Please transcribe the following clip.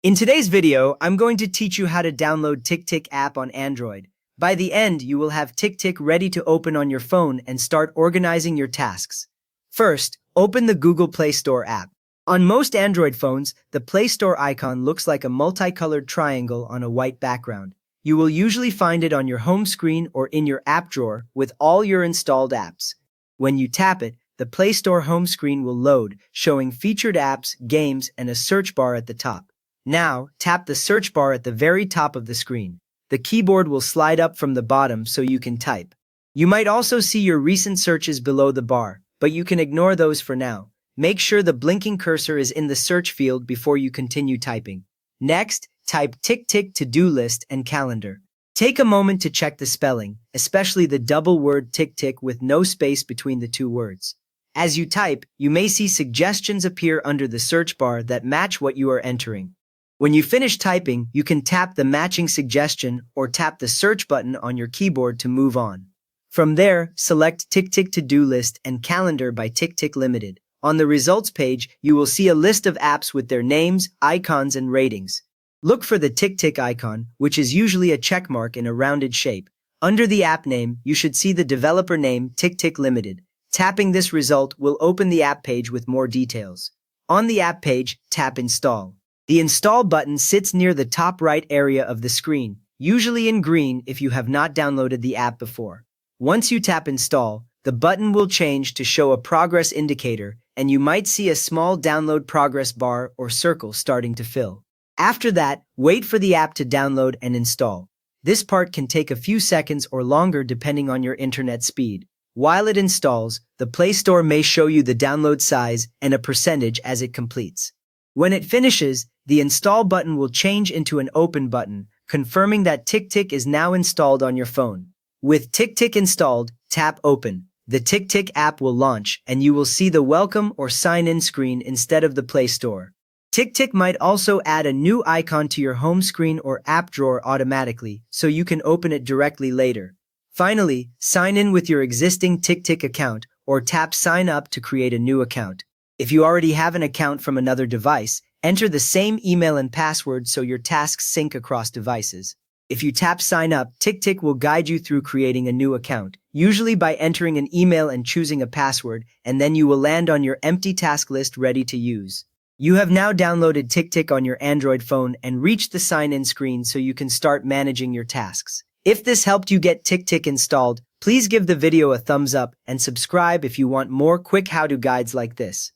In today's video, I'm going to teach you how to download TickTick app on Android. By the end, you will have TickTick ready to open on your phone and start organizing your tasks. First, open the Google Play Store app. On most Android phones, the Play Store icon looks like a multicolored triangle on a white background. You will usually find it on your home screen or in your app drawer with all your installed apps. When you tap it, the Play Store home screen will load, showing featured apps, games, and a search bar at the top. Now, tap the search bar at the very top of the screen. The keyboard will slide up from the bottom so you can type. You might also see your recent searches below the bar, but you can ignore those for now. Make sure the blinking cursor is in the search field before you continue typing. Next, type TickTick to-do list and calendar. Take a moment to check the spelling, especially the double word TickTick with no space between the two words. As you type, you may see suggestions appear under the search bar that match what you are entering. When you finish typing, you can tap the matching suggestion or tap the search button on your keyboard to move on. From there, select TickTick To-Do List and Calendar by TickTick Limited. On the results page, you will see a list of apps with their names, icons, and ratings. Look for the TickTick icon, which is usually a checkmark in a rounded shape. Under the app name, you should see the developer name TickTick Limited. Tapping this result will open the app page with more details. On the app page, tap Install. The Install button sits near the top right area of the screen, usually in green if you have not downloaded the app before. Once you tap Install, the button will change to show a progress indicator, and you might see a small download progress bar or circle starting to fill. After that, wait for the app to download and install. This part can take a few seconds or longer depending on your internet speed. While it installs, the Play Store may show you the download size and a percentage as it completes. When it finishes, the Install button will change into an Open button, confirming that TickTick is now installed on your phone. With TickTick installed, tap Open. The TickTick app will launch, and you will see the Welcome or Sign In screen instead of the Play Store. TickTick might also add a new icon to your home screen or app drawer automatically, so you can open it directly later. Finally, sign in with your existing TickTick account or tap Sign Up to create a new account. If you already have an account from another device, enter the same email and password so your tasks sync across devices. If you tap Sign Up, TickTick will guide you through creating a new account, usually by entering an email and choosing a password, and then you will land on your empty task list ready to use. You have now downloaded TickTick on your Android phone and reached the sign-in screen so you can start managing your tasks. If this helped you get TickTick installed, please give the video a thumbs up and subscribe if you want more quick how-to guides like this.